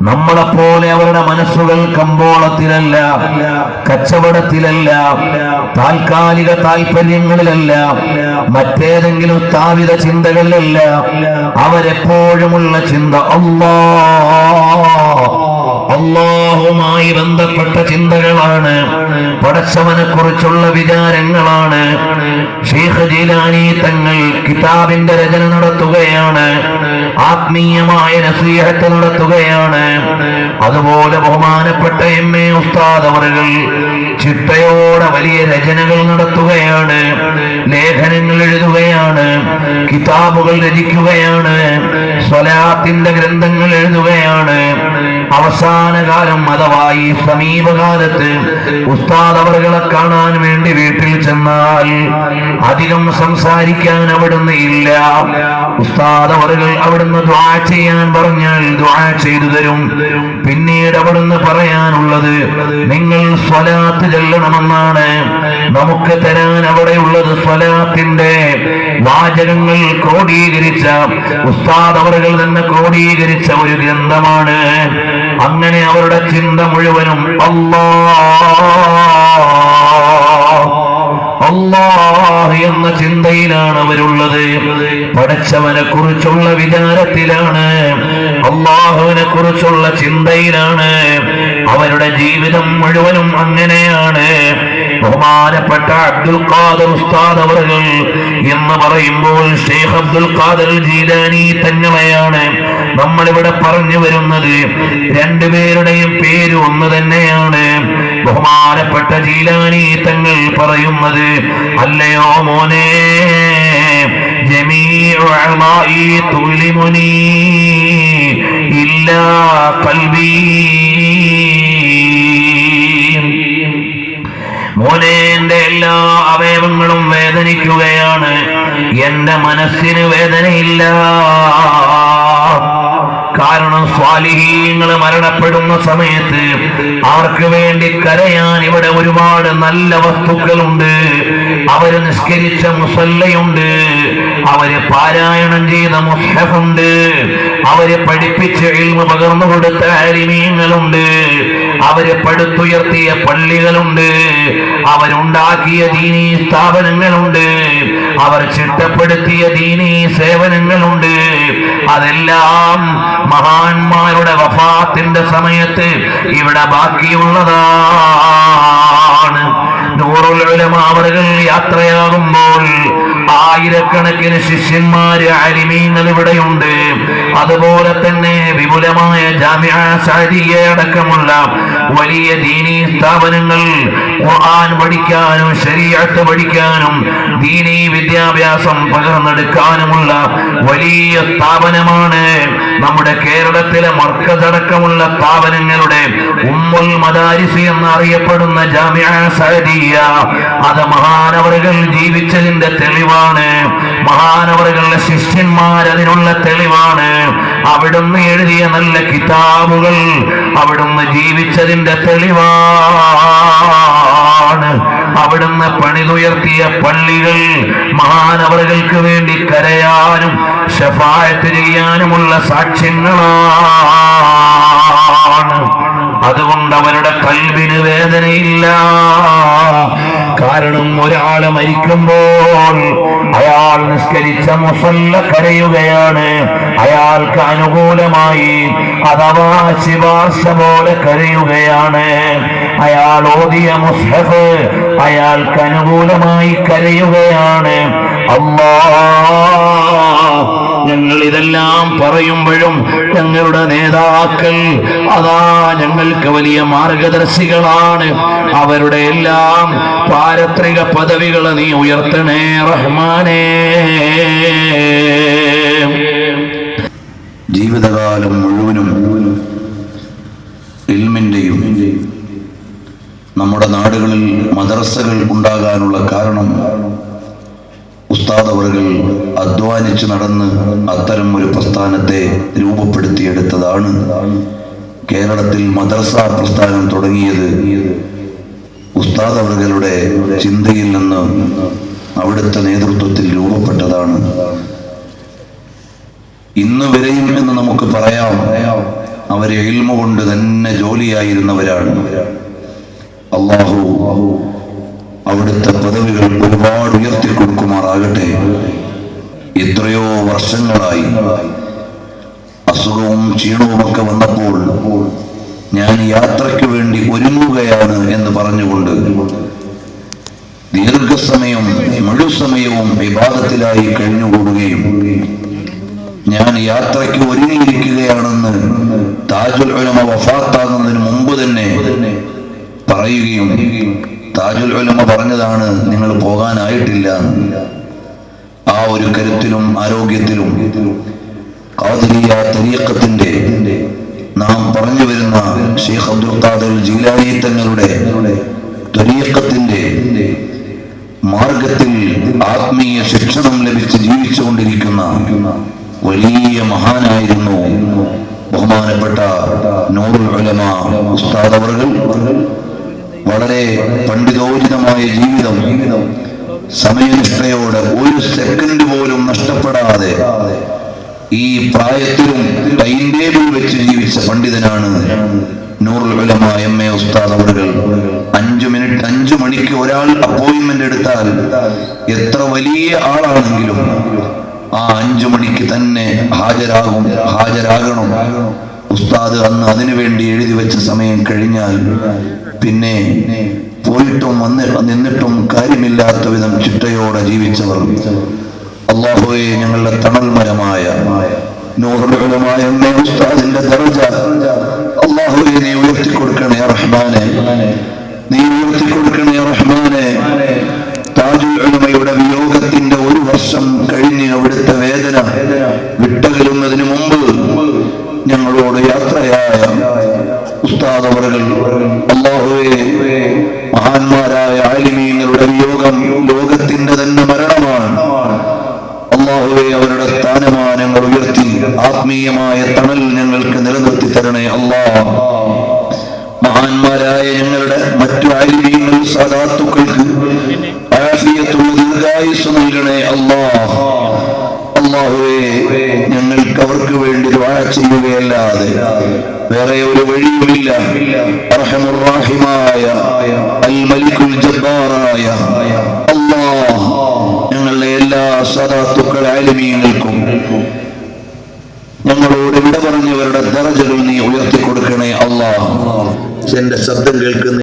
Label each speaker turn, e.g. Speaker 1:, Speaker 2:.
Speaker 1: നമ്മളെപ്പോലെ അവരുടെ മനസ്സുകൾ കമ്പോളത്തിലല്ല, കച്ചവടത്തിലല്ല, താൽക്കാലിക താല്പര്യങ്ങളിലല്ല, മറ്റേതെങ്കിലും സ്ഥാപിത ചിന്തകളിലല്ല. അവരെപ്പോഴുമുള്ള ചിന്ത അല്ലാഹുമായി ബന്ധപ്പെട്ട ചിന്തകളാണ്, പടച്ചവനെ കുറിച്ചുള്ള വിചാരങ്ങളാണ്. ശൈഖ് ജീലാനി തങ്ങൾ കിതാബിന്റെ രചന നടത്തുകയാണ്, ആത്മീയമായ നസീഹത്ത് നടത്തുകയാണ്. അതുപോലെ ബഹുമാനപ്പെട്ട എം.എ. ഉസ്താദ് അവറുകൾ ചിട്ടയോടെ വലിയ രചനകൾ നടത്തുകയാണ്, ലേഖനങ്ങൾ എഴുതുകയാണ്, കിതാബുകൾ രചിക്കുകയാണ്, സ്വലാത്തിന്റെ ഗ്രന്ഥങ്ങൾ എഴുതുകയാണ്. അവസാന കാലം അഥവാ ഈ സമീപകാലത്ത് ഉസ്താദ് അവറുകളെ കാണാൻ വേണ്ടി വീട്ടിൽ ചെന്നാൽ അധികം സംസാരിക്കാൻ അവിടുന്ന് ഇല്ല. ഉസ്താദ് അവറുകൾ അവിടുന്ന് ദുആ ചെയ്യാൻ പറഞ്ഞാൽ ദുആ ചെയ്തു തരും. പിന്നീട് അവിടുന്ന് പറയാനുള്ളത് നിങ്ങൾ സ്വലാത്ത് ചൊല്ലണമെന്നാണ്. നമുക്ക് തരാൻ അവിടെയുള്ളത് സ്വലാത്തിന്റെ വാചകങ്ങൾ ക്രോഡീകരിച്ച, ഉസ്താദ് അവറുകൾ തന്നെ ക്രോഡീകരിച്ച ഒരു ഗ്രന്ഥമാണ്. അങ്ങനെ അവരുടെ ചിന്ത മുഴുവനും അല്ലാഹ് എന്ന ചിന്തയിലാണ് അവരുള്ളത്. പടച്ചവനെ കുറിച്ചുള്ള വിചാരത്തിലാണ്, അല്ലാഹുവിനെ കുറിച്ചുള്ള ചിന്തയിലാണ്. അവരുടെ ജീവിതം മുഴുവനും അങ്ങനെയാണ്. ബഹുമാനപ്പെട്ട അബ്ദുൽ ഖാദർ ഉസ്താദ് അവറുകൾ എന്ന് പറയുമ്പോൾ ശൈഖ് അബ്ദുൽ ഖാദർ ജീലാനി തങ്ങളെയാണ് നമ്മളിവിടെ പറഞ്ഞു വരുന്നത്. രണ്ടുപേരുടെയും പേര് ഒന്ന് തന്നെയാണ്. ബഹുമാനപ്പെട്ട ജീലാനി തങ്ങൾ പറയുന്നത്, അല്ലയോ മോനെ, ജമീഉ അഅ്ളാഇ തുലിമുനി ഇല്ലാ ഖൽബി, മോനെ എന്റെ എല്ലാ അവയവങ്ങളും വേദനിക്കുകയാണ്, എന്റെ മനസ്സിന് വേദനയില്ല. കാരണം സ്വാലിഹീങ്ങൾ മരണപ്പെടുന്ന സമയത്ത് അവർക്ക് വേണ്ടി കരയാൻ ഇവിടെ ഒരുപാട് നല്ല വസ്തുക്കളുണ്ട്. അവര് നിസ്കരിച്ച മുസല്ലയുണ്ട്, അവര് പാരായണം ചെയ്ത മുസ്ഹഫുണ്ട്, അവര് പഠിപ്പിച്ച് ഇൽമു പകർന്നു കൊടുത്ത ആലിമീങ്ങളുണ്ട്, അവര് പടുത്തുയർത്തിയ പള്ളികളുണ്ട്, അവരുണ്ടാക്കിയ ദീനീ സ്ഥാപനങ്ങളുണ്ട്, അവർ ചിട്ടപ്പെടുത്തിയ ദീനീ സേവനങ്ങളുണ്ട്. അതെല്ലാം മഹാന്മാരുടെ വഫാത്തിന്റെ സമയത്ത് ഇവിടെ ബാക്കിയുള്ളതാണ്. നൂറുൽ ഉലമാ അവറുകൾ യാത്രയാകുമ്പോൾ ആയിരക്കണക്കിന് ശിഷ്യന്മാര് ആലിമീങ്ങൾ ഇവിടെയുണ്ട്. അതുപോലെ തന്നെ വിപുലമായ ജാമിഅ സഅദിയ അടക്കമുള്ള വലിയ ദീനീ സ്ഥാപനങ്ങൾ, ഖുർആൻ പഠിക്കാനും ശരീഅത്ത് പഠിക്കാനും ദീനീ വിദ്യാഭ്യാസം പകർന്നെടുക്കാനുമുള്ള വലിയ സ്ഥാപനമാണ് നമ്മുടെ കേരളത്തിലെ മർക്കസ് അടക്കമുള്ള സ്ഥാപനങ്ങളുടെ ഉമ്മുൽ മദാരിസ് എന്നറിയപ്പെടുന്ന ജാമിഅ സഅദിയ. അത് മഹാനവറുകൾ ജീവിച്ചതിന്റെ തെളിവാണ്, മഹാനവറുകളുടെ ശിഷ്യന്മാർ അതിനുള്ള തെളിവാണ്. അവിടുന്ന് എഴുതിയ നല്ല കിതാബുകൾ അവിടുന്ന് ജീവിച്ചതിന്റെ തെളിവാണ്. അവിടുന്ന് പണിതുയർത്തിയ പള്ളികൾ മഹാനവറുകൾക്ക് വേണ്ടി കരയാനും ശഫാഅത്ത് ചെയ്യാനുമുള്ള സാക്ഷ്യങ്ങളാണ്. അതുകൊണ്ട് അവരുടെ കൽബിന് വേദനയില്ല. കാരണം ഒരാള് മരിക്കുമ്പോൾ അയാൾ നിസ്കരിച്ച മുസല്ല കരയുകയാണ്, അയാൾക്ക് അനുകൂലമായി അഥവാ ശിവാർശ പോലെ കരയുകയാണ്. അയാൾ ഓതിയ മുസ്ഹഫ് അയാൾക്ക് അനുകൂലമായി കരയുകയാണ്. ഞങ്ങൾ ഇതെല്ലാം പറയുമ്പോഴും ഞങ്ങളുടെ നേതാക്കൾ അതാ ഞങ്ങൾക്ക് വലിയ മാർഗദർശികളാണ്. അവരുടെ എല്ലാം പാരത്രിക പദവികൾ നീ ഉയർത്തണേ റഹ്മാനേ.
Speaker 2: ജീവിതകാലം മുഴുവനും ഇൽമിന്റെയും നമ്മുടെ നാടുകളിൽ മദ്രസകൾ ഉണ്ടാകാനുള്ള കാരണം ഉസ്താദ് അവറുകൾ അധ്വാനിച്ചു നടന്ന് അത്തരം ഒരു പ്രസ്ഥാനത്തെ രൂപപ്പെടുത്തിയെടുത്തതാണ്. കേരളത്തിൽ മദ്രസ പ്രസ്ഥാനം തുടങ്ങിയത് ഉസ്താദ് അവറുകളുടെ ചിന്തയിൽ നിന്ന് അവിടുത്തെ നേതൃത്വത്തിൽ രൂപപ്പെട്ടതാണ്. ഇന്ന് വരെയും എന്ന് നമുക്ക് പറയാം അവരെ ഇൽമ കൊണ്ട് തന്നെ ജോലിയായിരുന്നവരാണ്. അല്ലാഹു അവിടുത്തെ പദവികൾ ഒരുപാട് ഉയർത്തിക്കൊടുക്കുമാറാകട്ടെ. എത്രയോ വർഷങ്ങളായി അസുഖവും ക്ഷീണവുമൊക്കെ വന്നപ്പോൾ ഞാൻ യാത്രയ്ക്ക് വേണ്ടി ഒരുങ്ങുകയാണ് എന്ന് പറഞ്ഞുകൊണ്ട് ദീർഘസമയം മുഴുസമയവും വിവാദത്തിലായി കഴിഞ്ഞുകൂടുകയും ഞാൻ യാത്രയ്ക്ക് ഒരുങ്ങിയിരിക്കുകയാണെന്ന് താജുൽ ഉലമ വഫാത്താകുന്നതിന് മുമ്പ് തന്നെ പറയുകയും താജുൽ ഉലമ പറഞ്ഞതാണ് നിങ്ങൾ പോകാനായിട്ടില്ല. ആ ഒരു കരുത്തിലും ആരോഗ്യത്തിലും ഖാദിരിയ തരീഖത്തിന്റെ നാം പറഞ്ഞു വരുന്ന ഷെയ്ഖ് അബ്ദുൽ ഖാദിർ ജീലാനി തങ്ങളുടെ തരീഖത്തിന്റെ മാർഗത്തിൽ ആത്മീയ ശിക്ഷണം ലഭിച്ച് ജീവിച്ചുകൊണ്ടിരിക്കുന്ന വലിയ മഹാനായിരുന്നു ബഹുമാനപ്പെട്ട നൂറുൽ ഉലമ ഉസ്താദ് അവർകൾ. വളരെ പണ്ഡിതോചിതമായ ജീവിതം, സമയനിഷ്ഠയോടെ ഒരു സെക്കൻഡ് പോലും നഷ്ടപ്പെടാതെ ഈ പ്രായത്തിലും ടൈം ടേബിൾ വെച്ച് ജീവിച്ച പണ്ഡിതനാണ് നൂറുൽ ഉലമ എം.എ. ഉസ്താദ് അവർകൾ. 5 മണിക്ക് ഒരാൾ അപ്പോയിന്റ്മെന്റ് എടുത്താൽ എത്ര വലിയ ആളാണെങ്കിലും ആ 5 മണിക്ക് തന്നെ ഹാജരാകണം. ഉസ്താദ് അന്ന് അതിനുവേണ്ടി എഴുതി വെച്ച സമയം കഴിഞ്ഞാൽ പിന്നെ പോയിട്ടും നിന്നിട്ടും കാര്യമില്ലാത്ത വിധം ചിട്ടയോടെ ജീവിച്ചവർ. അല്ലാഹുവേ, ഞങ്ങളുടെ തണൽമരമായ നൂറുൽ ഉലമ എം.എ. ഉസ്താദിന്റെ ദറജ അല്ലാഹുവേ നീ ഉയർത്തിക്കൊടുക്കണേ റഹ്മാനെ, നീ ഉയർത്തിക്കൊടുക്കണേ റഹ്മാനെ. താജുൽ ഉലമയുടെ വിയോഗത്തിന്റെ 1 വർഷം കഴിഞ്ഞ് അവിടുത്തെ വേദന വിട്ടകലുന്നതിന് മുമ്പ് ഞങ്ങളോട് യാത്രയായ ഉസ്താദ് അവർകൾ, അല്ലാഹുവേ, മഹാന്മാരായ ആലിമീങ്ങളുടെ വിയോഗം ലോകത്തിന്റെ തന്നെ മരണമാണ്. അല്ലാഹുവേ, അവരുടെ സ്ഥാനമാനങ്ങൾ ഉയർത്തി ആത്മീയമായ തണൽ ഞങ്ങൾക്ക് നിലനിർത്തി തരണേ അല്ലാഹ്. മഹാന്മാരായ ഞങ്ങളുടെ മറ്റു ആലിമീങ്ങൾ സാദാത്തുക്കൾക്ക് ആഫിയത്തുള്ള ദീർഘായുസ്സ് നൽകണേ അല്ലാഹ്. അല്ലാഹുവേ, ഞങ്ങൾക്ക് അവർക്ക് വേണ്ടി ദുആ ചെയ്യുകയല്ലാതെ വേറെ ഒരു വഴിയുമില്ല. അർഹമുർ റഹീമായ അൽ മലിക്കുൽ ജബ്ബാറായ അല്ലാഹ്, ഞങ്ങളുടെ എല്ലാ സദാത്തുക്കൾ ആലിമീങ്ങൾക്കും ഞങ്ങളോട് വിട പറഞ്ഞവരുടെ ദറജകൾ നീ ഉയർത്തി കൊടുക്കണേ അല്ലാഹ്. എന്റെ ശബ്ദം കേൾക്കുന്ന